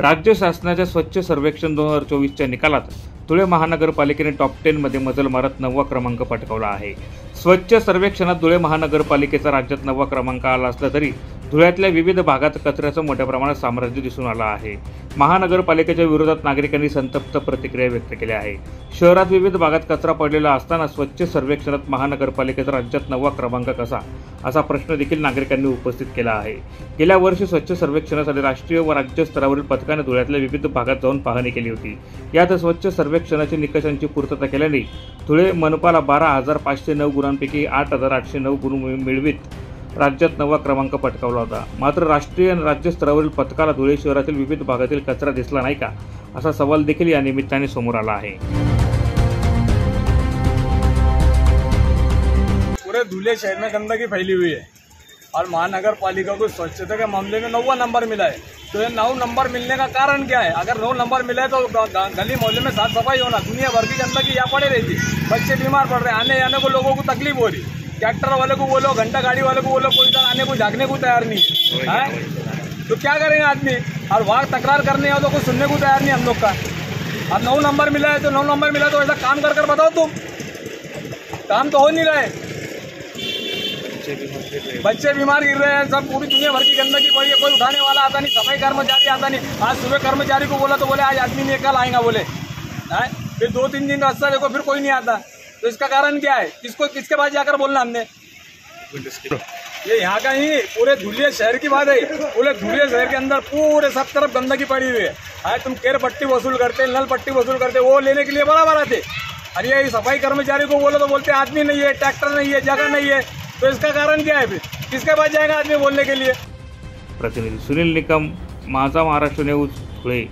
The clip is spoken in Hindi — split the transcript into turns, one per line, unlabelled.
राज्य शासनाच्या स्वच्छ सर्वेक्षण 2024च्या निकालात धुळे महानगरपालिकेने टॉप 10 मध्ये मजल मारत 9वा क्रमांक पटकावला आहे। स्वच्छ सर्वेक्षणात धुळे महानगरपालिकेचा राज्यात 9वा क्रमांक आला असला तरी धुळ्यातल्या विविध भागात कचऱ्याचं मोठ्या प्रमाणात साम्राज्य दिसून आलं आहे। महानगरपालिकेच्या विरोधात नागरिकांनी संतप्त प्रतिक्रिया व्यक्त केल्या आहे। शहरात विविध भागात कचरा पडलेला असताना स्वच्छ सर्वेक्षणात महानगरपालिकेचा राज्यात 9वा क्रमांक कसा असा प्रश्न देखील नागरिकांनी उपस्थित केला आहे। गेल्या वर्षी स्वच्छ सर्वेक्षणासाठी राष्ट्रीय व राज्य स्तरावरील पथकाने धुळ्यातल्या विविध भागात जाऊन पाहणी केली होती। यात स्वच्छ सर्वेक्षणाच्या निकषांची पूर्तता केल्याने धुळे मनपाला 12,509 गुणांपैकी 8,809 गुण मिळवित राज्यात 9वा क्रमांक पटकावला होता। मात्र राष्ट्रीय आणि राज्य स्तरावरील पथकाला धुळे शहरातील विविध भागातील कचरा दिसला नाही का असा सवाल देखील या निमित्ताने समोर आला आहे।
पूरे धुले शहर में गंदगी फैली हुई है और महानगर पालिका को स्वच्छता के मामले में 9वां नंबर मिला है। तो ये 9 नंबर मिलने का कारण क्या है? अगर 9 नंबर मिला है तो गली मोहल्ले में साफ सफाई होना, दुनिया भर की गंदगी यहाँ पड़े रहती, बच्चे बीमार पड़ रहे, आने जाने को लोगों को तकलीफ हो रही। ट्रैक्टर वाले को बोलो, घंटा गाड़ी वाले को बोलो, कोई इधर आने को झाँकने को तैयार नहीं है। तो क्या करेंगे आदमी? और वहाँ तकरार करने आओ तो कोई सुनने को तैयार नहीं हम लोग का। अब 9 नंबर मिला है तो 9 नंबर मिला तो ऐसा काम कर बताओ तुम, काम तो हो नहीं रहा है। बच्चे बीमार गिर रहे हैं, सब पूरी दुनिया भर की गंदगी पड़ी है, कोई उठाने वाला आता नहीं, सफाई कर्मचारी आता नहीं। आज सुबह कर्मचारी को बोला तो बोले आज आदमी नहीं, कल आएगा बोले। फिर 2-3 दिन रास्ता देखो फिर कोई नहीं आता। तो इसका कारण क्या है? किसके पास जाकर बोलना हमने? ये यहाँ का ही पूरे धुलिया शहर की बात है। पूरे धुलिया शहर के अंदर पूरे सब तरफ गंदगी पड़ी हुई है। तुम केर पट्टी वसूल करते, नल पट्टी वसूल करते, वो लेने के लिए बराबर आते। अरे ये सफाई कर्मचारी को बोलो तो बोलते आदमी नहीं है, ट्रैक्टर नहीं है, जगह नहीं है। तो इसका कारण क्या है? फिर किसके पास जाएगा आदमी बोलने के लिए?
प्रतिनिधि सुनील निकम, माझा महाराष्ट्र न्यूज, धुळे।